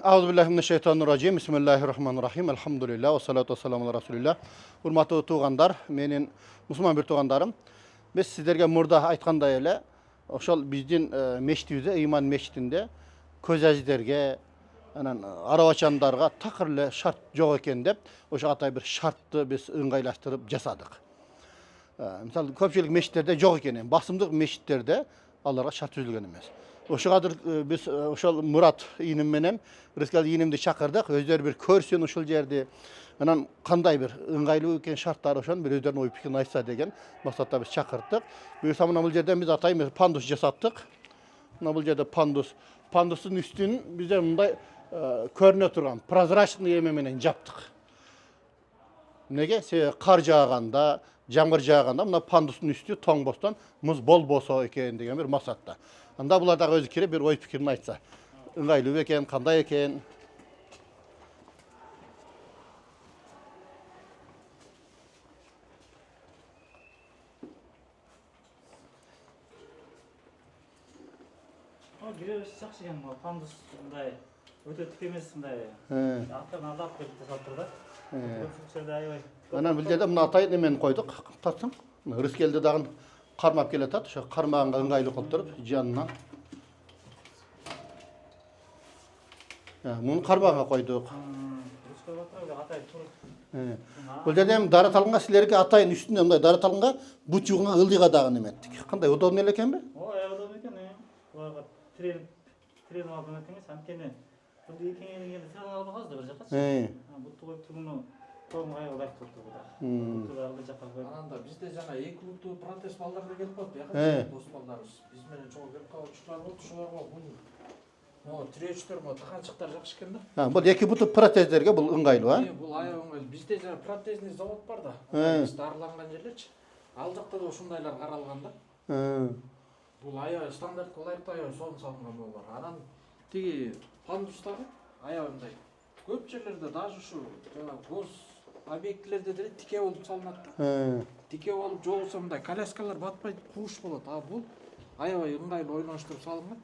Auzubillahimineşşeytanirracim. Bismillahirrahmanirrahim. Elhamdülillah ve salatu vesselamu ala Resulillah. Hurmatlı tuğandar, menin Müslüman bir tuğandarım. Biz sizlerge murda aytkanday ele, oşol bizdin meştibizde, iman meştinde köz ajderge, arabaçandarga takırlı şart yok eken dep, oşo atay bir şartты biz ыңгайлаштырып jasadık. Misal köpçülük meşitlerde yok eken, basımdıq meşitlerde Allah'a şart düzülgen emas. Oşugadır biz oşol Murat inim menen Rıskal inimdi çakırdık. Özleri bir körsün uşul jerde. Anan kanday bir ыңгайлуу экен шарттары ошон bir өздөрүнүн ой пикирин айтса деген максатта biz чакырттык. Буюрса мына бул жерден биз атайын пандус жасаттык. Мына бул жерде пандустун үстүн биздер мындай көрүнө турган прозрачный эме менен жаптык. Неге? Кар жааганда, жамгыр жааганда мына пандустун үстү тоңбостон муз болбосо экен деген bir максатта. Анда булар дагы өзү кирип bir ой пикирин айтса. Ыңгайлуу экен, кандай экен? Giriyoruz жақсы екен, пандус мындай өте тік емес мындай. Аттан алдап келіп жасап тұрды. Көпшіліктерде аябай. Анан бул жерде мына атайын немени койдук, татсаң. Рыскелди дагы кармап келатат, ошо кармаганга ыңгайлуу кылып туруп жанынан. Муну кармаганга койдук. Рыскел батыр атай туруп. Бул жерде эми дараталганга силерге атайын үстүнө мындай дараталганга бучугуңа ылдыйга дагы неметтик. Кандай удобный эле экенби? Ой, удобный экен. Буларга трен алган экенбиз, анткени бул экеңден трен алып алганбыз бир жакка. Буту коюп туруну тоңгай алып туруп да. Буту дагы бир жакка коюп. Анда бизде жана эки буту протез балдар келип калды. Яка дос балдарыбыз. Биз менен чоң келип калгычылар болду, ошолорго бул тиречтер тыканчыктар жакшы экен да. Бул эки буту протездерге бул ыңгайлуу, а? Бул аябай ыңгайлуу. Бизде жана протезный завод бар да. Биз дарыланган жерлерчи. Ал жакта да ушундайлар каралган да. Бул аябай стандарт ылайыктуу аябай сонун салынган болор. Анан тиги пандустагы аябай мындай көп жерлерде даже ушу жана гос объектилерде деле тике болуп салынат да. Тике болуп жолсо мындай коляскалар батпай кууш болот. А бул аябай ыңгайлуу ойноштуруп салынган.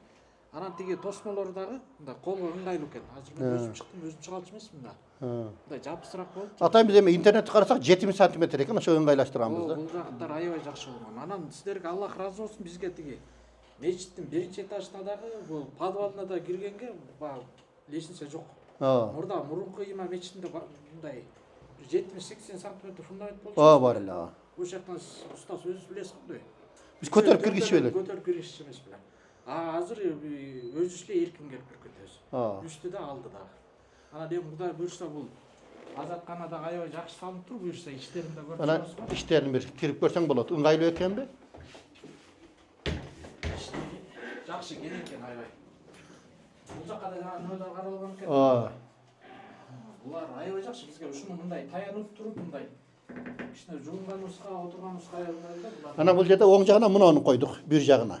Анан тиги тосмолору дагы мындай колго ыңгайлуу экен. Азыр мен өзүм чыктым, өзүм чыгалчу эмесмин да. Мындай жабысыраак болот. Атайын биз эми интернетти карасак 70 см экен, ошо ыңгайлаштырганбыз да. Бул жактар аябай жакшы болгон. Анан сиздерге Аллах разы болсун, бизге тиги мечиттин биринчи этажына дагы бул подвалына да киргенге лестница жок. Мурда мурунку има мечитинде мындай 70-80 см фундамент болчу. Бар эле. Ошол жактан устаз өзү билесиз кандай. Биз көтөрүп киргизчү элек. Көтөрүп киргизчү эмес беле. Азыр өзүбүз эле эркин келип киргенбиз. Үстү да алды да. Анан эми Кудай буйрса бул азаткана да аябай жакшы салынып тур, буйрса иштерин да көрүп Анан иштерин бир кирип көрсөң болот. Ыңгайлуу экенби? Жакшы керек экен аябай. Бул жакка да жана нөлөр каралган экен. Булар аябай жакшы, бизге ушуну мындай таянып туруп мындай кичине жуунган нуска, отурган нуска аябай да булар. Анан бул жерде оң жагына муну койдук, бир жагына.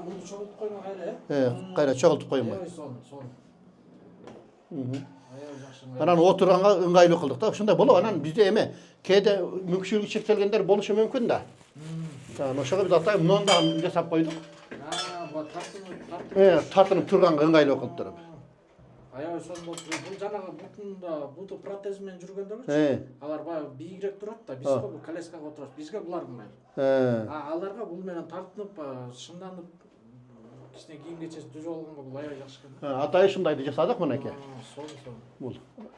Муну чогултуп коймо кайра, Кайра чогултуп коймо. Аябай сонун. Аябай жакшы. Анан отурганга ыңгайлуу кылдык да. Ошондой болот. Анан бизде эме кээде мүмкүнчүлүгү чектелгендер болушу мүмкүн да. Ошого биз атайын муну да жасап койдук. Тартынып турганга ыңгайлуу кылып туруп. Аябай сонун болуп туруп, бул жанагы буту протез менен жүргөндөрчү. Алар баягы бийигирээк турат да, биз бул коляскага отурабыз. Бизге булар ыңгайлуу. Аларга бул менен тартынып, шымданып, кичине кийим кечеси түзүп алганга бул аябай жакшы экен. Атайын ушундайды жасадык мынакей. Сонун. Бул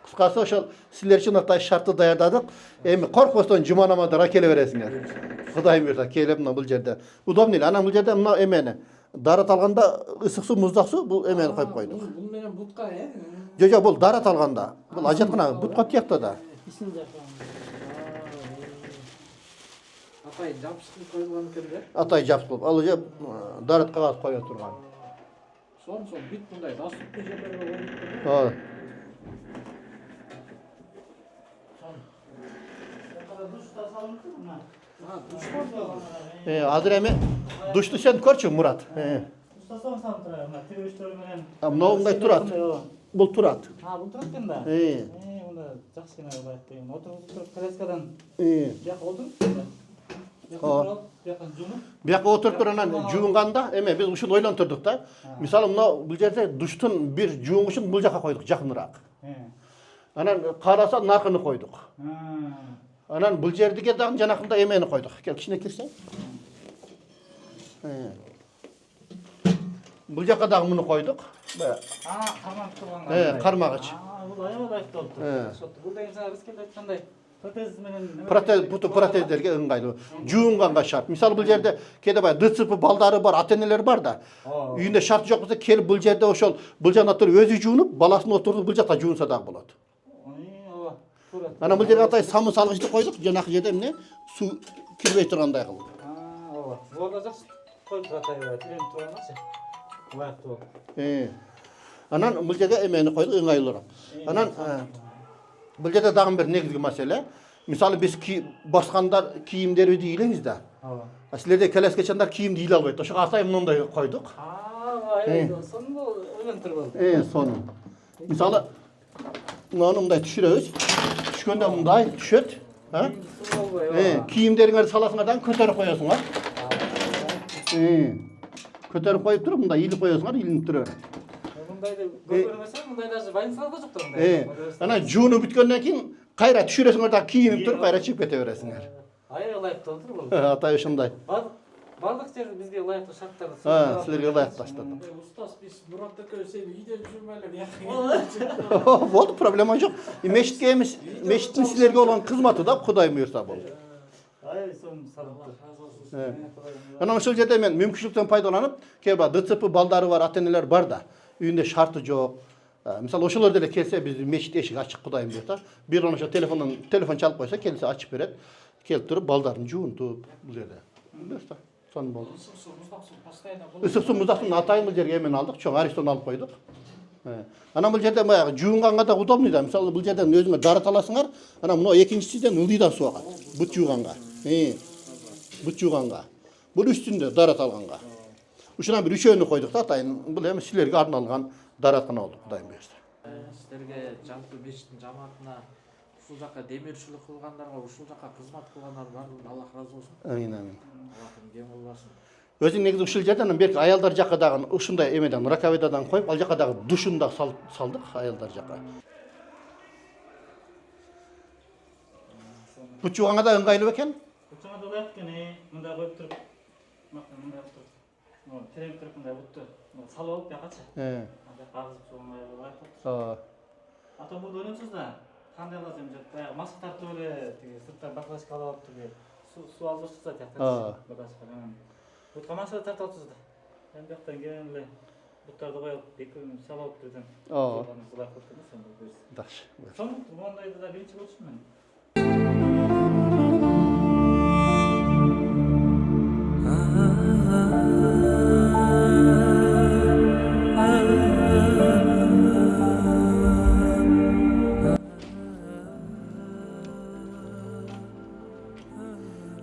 кыскасы ошол силер үчүн атайын шартты даярдадык. Эми коркпостон жума-намаздарга келе бересиңер. Кудайым буйрса келип мына бул жерде. Удобный эле. Анан бул жерде мына эмени дарат алганда ысык суу, муздак суу бул эмени коюп койдук. Бул менен бутка, Жок, бул дарат алганда. Бул ажаткана бутка тиякта да. Атай жабышкы коюлган экен да. Атай жабышкы. Ал же дарат кагаз кое турган. Сонун бүт мындай дастыркы жерлерге коюп. Азыр эми душту сен көрчү, Мурат. Устасам салып турат, мына тиречтер менен. Мына ыңгай турат. Бул турат. Бул турат экен да. Мында жакшы экен ылайык деген. Отуруп туруп коляскадан жак олдур. Бияққа отырып тұр анан жуынғанда, біз ушул ойлонтурдук да. Мисалы мына бул жерде душтун бир жуungучун бул жака койдук, жакыныраак. Анан караса наркыны койдук. Анан бул жердиге дагы жанакында эмени койдук. Кел кичине кирсең. Бул жака дагы муну койдук. Кармак турган. Кармагыч. Бул аябай лайыктуу болуптур. Бул деген биз келип айткандай протез менен протездерге ыңгайлуу. Жуунганга шарт. Мисалы бул жерде кээде баягы ДЦП балдары бар, ата-энелер бар да. Үйүндө шарт жок болсо келип бул жерде ошол бул жана туруп өзү жуунуп, баласын отуруп бул жакта жуунса дагы болот. Анан бул жерге атай самын салгычты койдук, жанакы жерде эмне суу кирбей тургандай кылдык. Ооба. Бул да жакшы коюп атайбы, тирең турганчы. Лайыктуу. Анан бул жерге эмени койдук, ыңгайлуураак. Анан бул жерде дагы бир негизги маселе. Мисалы биз баскандар кийимдерибизди ыйлайбыз да. Ооба. Силерде келеске чандар кийимди ыйлай албайт. Ошого атай мындай койдук. Сонун ойлонтурбу. Сонун. Мисалы мынаны мындай түшүрөбүз. Түшкөндө мындай түшөт. Кийимдериңерди саласыңар дагы көтөрүп коесуңар. Көтөрүп коюп туруп мындай илип коесуңар, илинип тура берет. Мындайды көрмөсөң, мындай даже больницада жоктор мындай. Анан жуунуп бүткөндөн кийин кайра түшүрөсүңөр дагы кийинип туруп кайра чыгып кете бересиңер. Аябай лайыктуу болуптур бул. Атай ошондой. Бардык жер бизге лайыктуу шарттарды. Силерге лайыктуу таштадым. Устаз, биз Мурат ака сени үйдө жүрмөлөр жакын. Болду, проблема жок. Мешитке эмес, мешиттин силерге болгон кызматы да Кудай буйрса болду. Аябай сонун салаттыр. Анан ошол жерде мен мүмкүнчүлүктөн пайдаланып, кээ бир ДЦП балдары бар, ата-энелер бар да. Үйүндө шарты жок. Мисалы ошолор деле келсе биз мешит эшиги ачык, Кудайым буйрса, бир ошо телефон чалып койсо, келсе ачып берет. Келип туруп балдарын жуунтуп бул жерде. Буйрса, сонун болду. Ысык суу муздактын атайын бул жерге эмен алдык, чоң аристон алып койдук. Анан бул жерде баягы жуунганга да удобный да. Мисалы бул жерден өзүңөр дарат аласыңар, анан мына экинчисиден ылдыйдан суу агат. Бут жууганга. Бут жууганга. Бул үстүндө дарат алганга. Ушунан бир үчөөнү койдук да атайын. Бул эми силерге арналган дараткана болду, Кудайым буйрса. Силерге жалпы мешіттің жамаатына ушул жака демирчилик кылгандарга, ушул жака кызмат кылгандар баардыгына Аллах разы болсун. Амин. Аллахым кем болбасын. Өзүң негизи ушул жерден берки аялдар жака дагы ушундай эмеден раковедадан коюп, ал жака дагы душун да салдык аялдар жака. Бут жууганга да ыңгайлуу экен. Бутчуга да лайык экен, мындай коюп туруп, мындай коюп туруп. Терең туруп мындай бутты салып алып жакачы. Агызып сугунмай лайык. Ата бул өнөмсүз да. Кандай кыласың деп баягы маска тартып эле тиги сырттан баклажка алып тиги суу алып чыкса тияктан. Бутка маска тартып алыпсыз да. Эми бияктан келген эле буттарды коюп, эки салып алып турган. Лайык болуп кетти. Жакшы. Сонун мондайды да биринчи болчумун.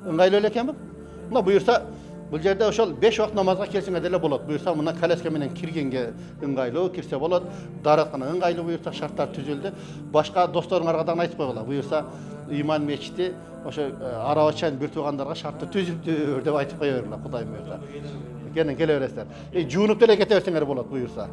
Ыңгайлуу эле экенби? Мына буйрса бул жерде ошол 5 убакыт намазга келсеңер деле болот. Буйрса мына колеска менен киргенге ыңгайлуу, кирсе болот. Дараткана ыңгайлуу буйрса, шарттар түзүлдү. Башка досторуңарга дагы айтып койгула. Буйрса Иман мечити ошо арaba чайын бир туугандарга шартты түзүптүр деп айтып кое бергиле, Кудайым буйрса. Келе бересиздер. Жуунуп деле кете берсеңер болот буйрса.